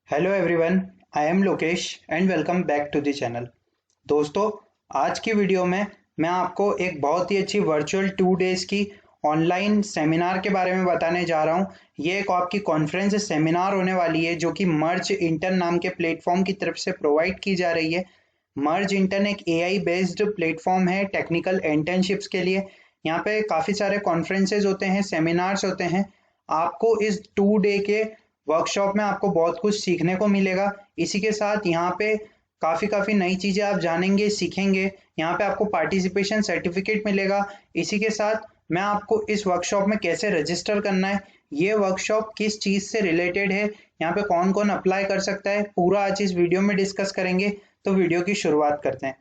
Hello everyone, I am Lokesh and welcome back to the channel. दोस्तों, आज की video में मैं आपको एक बहुत ही अच्छी वर्चुअल 2 डेज की ऑनलाइन सेमिनार के बारे में बताने जा रहा हूँ। ये एक आपकी कॉन्फ्रेंस सेमिनार होने वाली है जो कि मर्ज इंटर्न नाम के प्लेटफॉर्म की तरफ से प्रोवाइड की जा रही है। मर्ज इंटर्न एक एआई बेस्ड प्लेटफॉर्म है टेक्निकल इंटर्नशिप्स के लिए। यहाँ पे काफ़ी सारे कॉन्फ्रेंसेज होते हैं, सेमिनार्स होते हैं। आपको इस 2 डे के वर्कशॉप में आपको बहुत कुछ सीखने को मिलेगा। इसी के साथ यहाँ पे काफ़ी काफ़ी नई चीज़ें आप जानेंगे, सीखेंगे। यहाँ पे आपको पार्टिसिपेशन सर्टिफिकेट मिलेगा। इसी के साथ मैं आपको इस वर्कशॉप में कैसे रजिस्टर करना है, ये वर्कशॉप किस चीज़ से रिलेटेड है, यहाँ पे कौन कौन अप्लाई कर सकता है, पूरा आज इस वीडियो में डिस्कस करेंगे। तो वीडियो की शुरुआत करते हैं।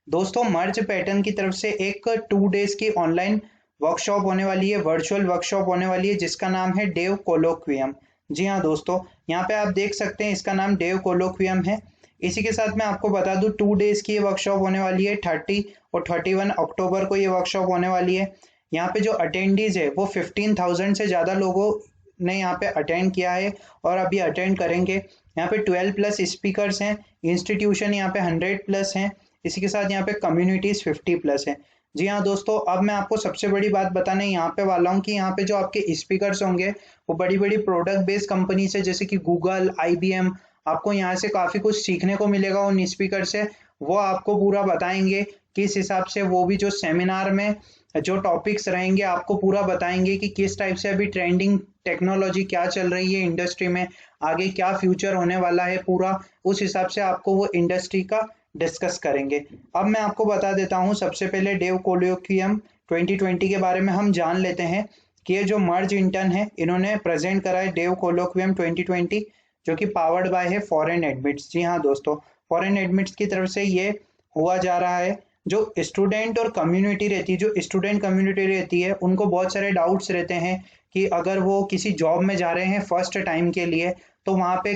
दोस्तों, मर्ज पैटर्न की तरफ से एक 2 डेज की ऑनलाइन वर्कशॉप होने वाली है, वर्चुअल वर्कशॉप होने वाली है जिसका नाम है डेव कोलोक्वियम। जी हाँ दोस्तों, यहाँ पे आप देख सकते हैं इसका नाम डेव कोलोक्वियम है। इसी के साथ मैं आपको बता दूं 2 डेज की ये वर्कशॉप होने वाली है। 30 और 31 अक्टूबर को ये वर्कशॉप होने वाली है। यहाँ पे जो अटेंडीज है वो 15,000 से ज़्यादा लोगों ने यहाँ पे अटेंड किया है और अभी अटेंड करेंगे। यहाँ पे 12+ स्पीकर्स हैं, इंस्टीट्यूशन यहाँ पे 100+ हैं। इसी के साथ यहाँ पे कम्युनिटीज़ 50+ हैं। जी हाँ दोस्तों, अब मैं आपको सबसे बड़ी बात बताने यहाँ पे वाला हूँ कि यहाँ पे जो आपके स्पीकर्स होंगे वो बड़ी बड़ी प्रोडक्ट बेस्ड कंपनी से, जैसे कि गूगल, IBM। आपको यहाँ से काफ़ी कुछ सीखने को मिलेगा उन स्पीकर से। वो आपको पूरा बताएंगे किस हिसाब से, वो भी जो सेमिनार में जो टॉपिक्स रहेंगे आपको पूरा बताएंगे कि किस टाइप से अभी ट्रेंडिंग टेक्नोलॉजी क्या चल रही है इंडस्ट्री में, आगे क्या फ्यूचर होने वाला है, पूरा उस हिसाब से आपको वो इंडस्ट्री का डिस्कस करेंगे। अब मैं आपको बता देता हूँ, सबसे पहले डेव कोलोक्वियम 2020 के बारे में हम जान लेते हैं कि ये जो मर्ज इंटर्न है इन्होंने प्रेजेंट करा है डेव कोलोक्वियम 2020, जो कि पावर्ड बाय है फॉरेन एडमिट्स। जी हाँ दोस्तों, फॉरेन एडमिट्स की तरफ से ये हुआ जा रहा है। जो स्टूडेंट और कम्युनिटी रहती है, जो स्टूडेंट कम्युनिटी रहती है, उनको बहुत सारे डाउट्स रहते हैं कि अगर वो किसी जॉब में जा रहे हैं फर्स्ट टाइम के लिए तो वहाँ पे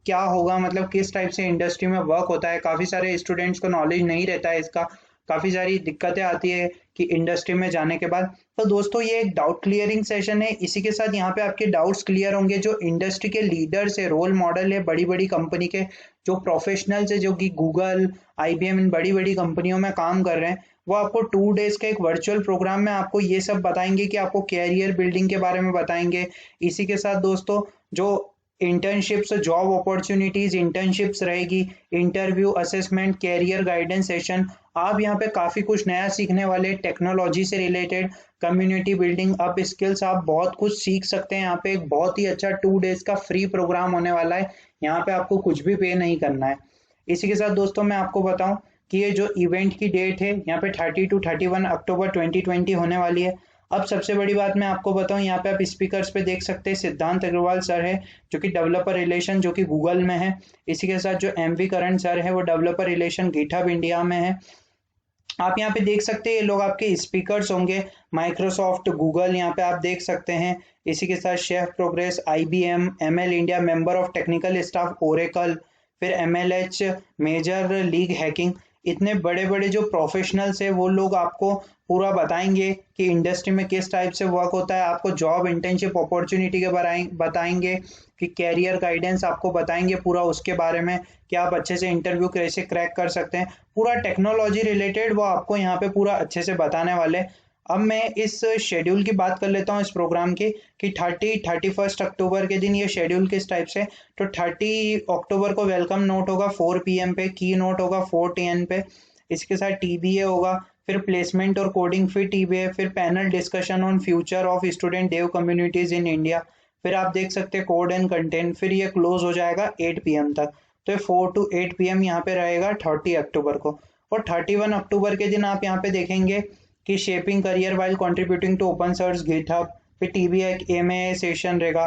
क्या होगा, मतलब किस टाइप से इंडस्ट्री में वर्क होता है। काफ़ी सारे स्टूडेंट्स को नॉलेज नहीं रहता है इसका, काफ़ी सारी दिक्कतें आती है कि इंडस्ट्री में जाने के बाद। तो दोस्तों, ये एक डाउट क्लियरिंग सेशन है। इसी के साथ यहाँ पे आपके डाउट्स क्लियर होंगे। जो इंडस्ट्री के लीडर्स है, रोल मॉडल है, बड़ी बड़ी कंपनी के जो प्रोफेशनल्स है, जो कि गूगल, IBM, इन बड़ी बड़ी कंपनियों में काम कर रहे हैं, वो आपको 2 डेज के एक वर्चुअल प्रोग्राम में आपको ये सब बताएंगे कि आपको कैरियर बिल्डिंग के बारे में बताएंगे। इसी के साथ दोस्तों, जो इंटर्नशिप्स, जॉब अपॉर्चुनिटीज इंटर्नशिप्स रहेगी, interview, assessment, career guidance session. आप यहाँ पे काफ़ी कुछ नया सीखने वाले, टेक्नोलॉजी से related, community building, up skills, आप बहुत कुछ सीख सकते हैं। यहाँ पे एक बहुत ही अच्छा 2 डेज का फ्री प्रोग्राम होने वाला है। यहाँ पे आपको कुछ भी पे नहीं करना है। इसी के साथ दोस्तों, मैं आपको बताऊं कि ये जो इवेंट की डेट है यहाँ पे 30 to 31 अक्टूबर 2020 होने वाली है। अब सबसे बड़ी बात मैं आपको बताऊं, यहाँ पे आप स्पीकर्स पे देख सकते हैं सिद्धांत अग्रवाल सर है, जो कि डेवलपर रिलेशन, जो कि गूगल में है। इसी के साथ जो MV करण सर है वो डेवलपर रिलेशन गिटहब इंडिया में है। आप यहाँ पे देख सकते हैं ये लोग आपके स्पीकर्स होंगे, माइक्रोसॉफ्ट, गूगल, यहाँ पे आप देख सकते हैं। इसी के साथ chef progress, IBM, ML India, member of technical staff, Oracle, फिर MLH, मेजर लीग हैकिंग। इतने बड़े बड़े जो प्रोफेशनल्स है वो लोग आपको पूरा बताएंगे कि इंडस्ट्री में किस टाइप से वर्क होता है। आपको जॉब इंटर्नशिप अपॉर्चुनिटी के बारे बताएंगे, कि कैरियर गाइडेंस आपको बताएंगे पूरा उसके बारे में, कि आप अच्छे से इंटरव्यू कैसे क्रैक कर सकते हैं। पूरा टेक्नोलॉजी रिलेटेड वो आपको यहाँ पे पूरा अच्छे से बताने वाले। अब मैं इस शेड्यूल की बात कर लेता हूँ इस प्रोग्राम की, कि 31 अक्टूबर के दिन ये शेड्यूल किस टाइप से। तो 30 अक्टूबर को वेलकम नोट होगा 4 PM पे, की नोट होगा 4 TN पे। इसके साथ TBA होगा, फिर प्लेसमेंट और कोडिंग, फिर TBA, फिर panel discussion on future of student dev communities in India. फिर आप देख सकते हैं कोड एंड कंटेंट। फिर ये क्लोज हो जाएगा 8 PM तक। तो 4 to 8 PM यहाँ पे रहेगा 30 अक्टूबर को। और 31 अक्टूबर के दिन आप यहाँ पे देखेंगे कि shaping career while contributing to open source GitHub. फिर TBA एक MA सेशन रहेगा।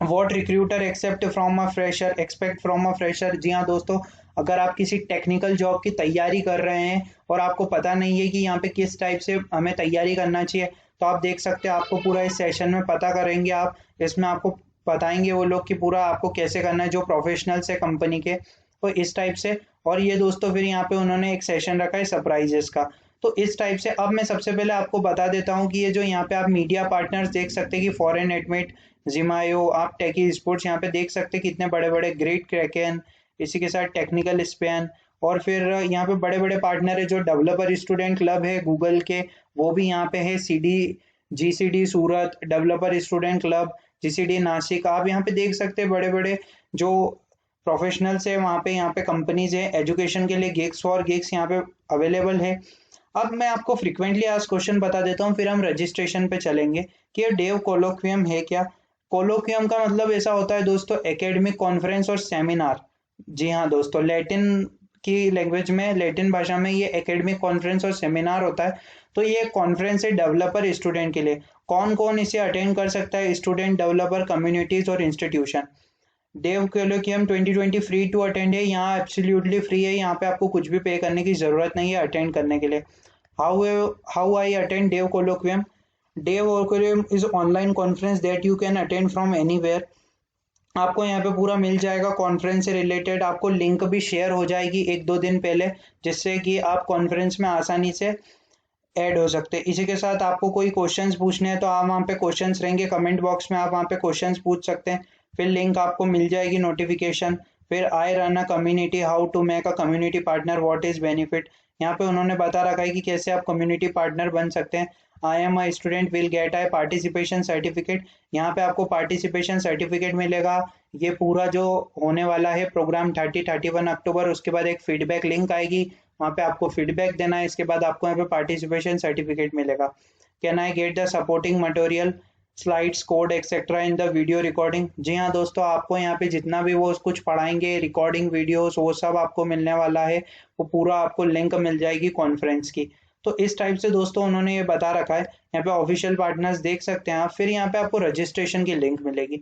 What recruiter except from a fresher, expect from a fresher. जी हाँ दोस्तों, अगर आप किसी टेक्निकल जॉब की तैयारी कर रहे हैं और आपको पता नहीं है कि यहाँ पे किस टाइप से हमें तैयारी करना चाहिए, तो आप देख सकते हैं, आपको पूरा इस सेशन में पता करेंगे। आप इसमें आपको बताएंगे वो लोग कि पूरा आपको कैसे करना है, जो प्रोफेशनल्स है कंपनी के, तो इस टाइप से। और ये दोस्तों, फिर यहाँ पे उन्होंने एक सेशन रखा है सरप्राइजेस का। तो इस टाइप से अब मैं सबसे पहले आपको बता देता हूँ कि ये जो यहाँ पे आप मीडिया पार्टनर्स देख सकते हैं कि फॉरेन एडमिट, जिमायो, आप टेकी स्पोर्ट्स यहाँ पे देख सकते हैं कितने बड़े बड़े, ग्रेट क्रैकन, इसी के साथ टेक्निकल स्पैन, और फिर यहाँ पे बड़े बड़े पार्टनर है जो डेवलपर स्टूडेंट क्लब है गूगल के, वो भी यहाँ पे है। GCD Surat, developer student club, GCD Nashik, आप यहाँ पे देख सकते हैं बड़े बड़े जो प्रोफेशनल्स है वहाँ पे, कंपनीज है एजुकेशन के लिए, गिग्स फॉर गिग्स यहाँ पे अवेलेबल है। अब मैं आपको फ्रिक्वेंटली आज क्वेश्चन बता देता हूँ, फिर हम रजिस्ट्रेशन पे चलेंगे कि ये डेव कोलोक्वियम है क्या। कोलोक्वियम का मतलब ऐसा होता है दोस्तों एकेडमिक कॉन्फ्रेंस और सेमिनार। जी हाँ दोस्तों, लैटिन की लैंग्वेज में, लैटिन भाषा में ये एकेडमिक कॉन्फ्रेंस और सेमिनार होता है। तो ये कॉन्फ्रेंस है डेवलपर स्टूडेंट के लिए। कौन कौन इसे अटेंड कर सकता है? स्टूडेंट, डेवलपर, कम्युनिटीज और institution. Dev Colloquium 2020 free to attend है, यहाँ एब्सोल्युटली फ्री है, यहाँ पे आपको कुछ भी पे करने की जरूरत नहीं है अटेंड करने के लिए। How I attend Dev Colloquium? Dev Colloquium is online conference that you can attend from anywhere। आपको यहाँ पे पूरा मिल जाएगा कॉन्फ्रेंस से रिलेटेड, आपको लिंक भी शेयर हो जाएगी एक दो दिन पहले, जिससे कि आप कॉन्फ्रेंस में आसानी से ऐड हो सकते हैं। इसी के साथ आपको कोई क्वेश्चंस पूछने हैं तो आप वहाँ पे क्वेश्चंस रहेंगे कमेंट बॉक्स में, आप वहाँ पे क्वेश्चंस पूछ सकते हैं। फिर लिंक आपको मिल जाएगी, नोटिफिकेशन। फिर I run a community, how to make a community partner, what is benefit. यहाँ पे उन्होंने बता रखा है कि कैसे आप कम्युनिटी पार्टनर बन सकते हैं। I am a student will get I participation certificate, यहाँ पे आपको पार्टिसिपेशन सर्टिफिकेट मिलेगा। ये पूरा जो होने वाला है प्रोग्राम 31 अक्टूबर, उसके बाद एक फीडबैक लिंक आएगी, वहाँ पे आपको फीडबैक देना है, इसके बाद आपको यहाँ पे पार्टिसिपेशन सर्टिफिकेट मिलेगा। Can I get the supporting material, slides, code etcetera in the video recording. जी हाँ दोस्तों, आपको यहाँ पे जितना भी वो कुछ पढ़ाएंगे, रिकॉर्डिंग वीडियोस, वो सब आपको मिलने वाला है, वो पूरा आपको लिंक मिल जाएगी कॉन्फ्रेंस की। तो इस टाइप से दोस्तों उन्होंने ये बता रखा है। यहाँ पे ऑफिशियल पार्टनर्स देख सकते हैं आप। फिर यहाँ पे आपको रजिस्ट्रेशन की लिंक मिलेगी।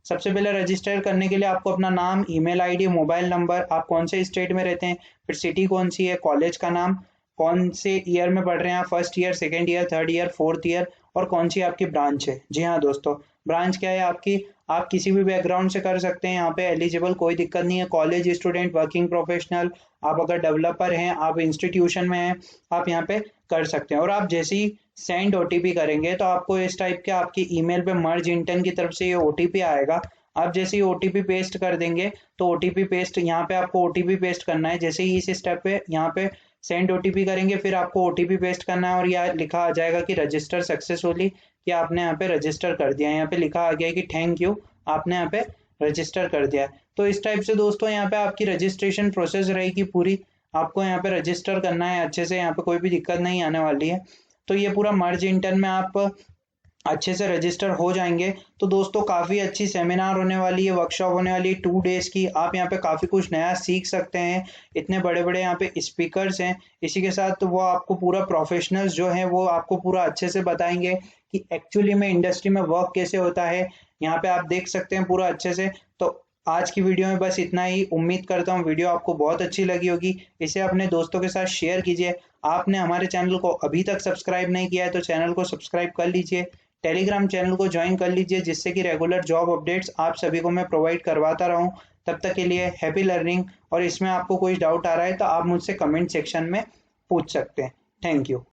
सबसे पहले रजिस्टर करने के लिए आपको अपना नाम, ईमेल आईडी, मोबाइल नंबर, आप कौन से स्टेट में रहते हैं, फिर सिटी कौन सी है, कॉलेज का नाम, कौन से ईयर में पढ़ रहे हैं आप, first year, second year, third year, fourth year, और कौन सी आपकी ब्रांच है। जी हाँ दोस्तों, ब्रांच क्या है आपकी, आप किसी भी बैकग्राउंड से कर सकते हैं, यहाँ पे एलिजिबल कोई दिक्कत नहीं है। कॉलेज स्टूडेंट, वर्किंग प्रोफेशनल, आप अगर डेवलपर हैं, आप इंस्टीट्यूशन में हैं, आप यहाँ पे कर सकते हैं। और आप जैसे ही सेंड ओटीपी करेंगे तो आपको इस टाइप के आपकी ईमेल पे मर्ज इंटर्न की तरफ से ये ओटीपी आएगा। आप जैसे ही ओटीपी पेस्ट कर देंगे तो ओटीपी पेस्ट, यहाँ पे आपको ओटीपी पेस्ट करना है। जैसे ही इस स्टेप पे यहाँ पे सेंड ओटीपी करेंगे, फिर आपको ओटीपी पेस्ट करना है और यहाँ लिखा आ जाएगा कि रजिस्टर सक्सेसफुली, कि आपने यहाँ पे रजिस्टर कर दिया है। यहाँ पे लिखा आ गया है कि थैंक यू, आपने यहाँ पे रजिस्टर कर दिया है। तो इस टाइप से दोस्तों यहाँ पे आपकी रजिस्ट्रेशन प्रोसेस रहेगी पूरी। आपको यहाँ पे रजिस्टर करना है अच्छे से, यहाँ पे कोई भी दिक्कत नहीं आने वाली है। तो ये पूरा मर्ज इंटर्न में आप अच्छे से रजिस्टर हो जाएंगे तो दोस्तों काफ़ी अच्छी सेमिनार होने वाली है, वर्कशॉप होने वाली है 2 डेज की। आप यहाँ पे काफ़ी कुछ नया सीख सकते हैं। इतने बड़े बड़े यहाँ पे स्पीकर्स हैं। इसी के साथ वो आपको पूरा प्रोफेशनल्स जो हैं वो आपको पूरा अच्छे से बताएंगे कि एक्चुअली में इंडस्ट्री में वर्क कैसे होता है। यहाँ पे आप देख सकते हैं पूरा अच्छे से। तो आज की वीडियो में बस इतना ही। उम्मीद करता हूँ वीडियो आपको बहुत अच्छी लगी होगी। इसे अपने दोस्तों के साथ शेयर कीजिए। आपने हमारे चैनल को अभी तक सब्सक्राइब नहीं किया है तो चैनल को सब्सक्राइब कर लीजिए। टेलीग्राम चैनल को ज्वाइन कर लीजिए, जिससे कि रेगुलर जॉब अपडेट्स आप सभी को मैं प्रोवाइड करवाता रहूं। तब तक के लिए हैप्पी लर्निंग। और इसमें आपको कोई डाउट आ रहा है तो आप मुझसे कमेंट सेक्शन में पूछ सकते हैं। Thank you.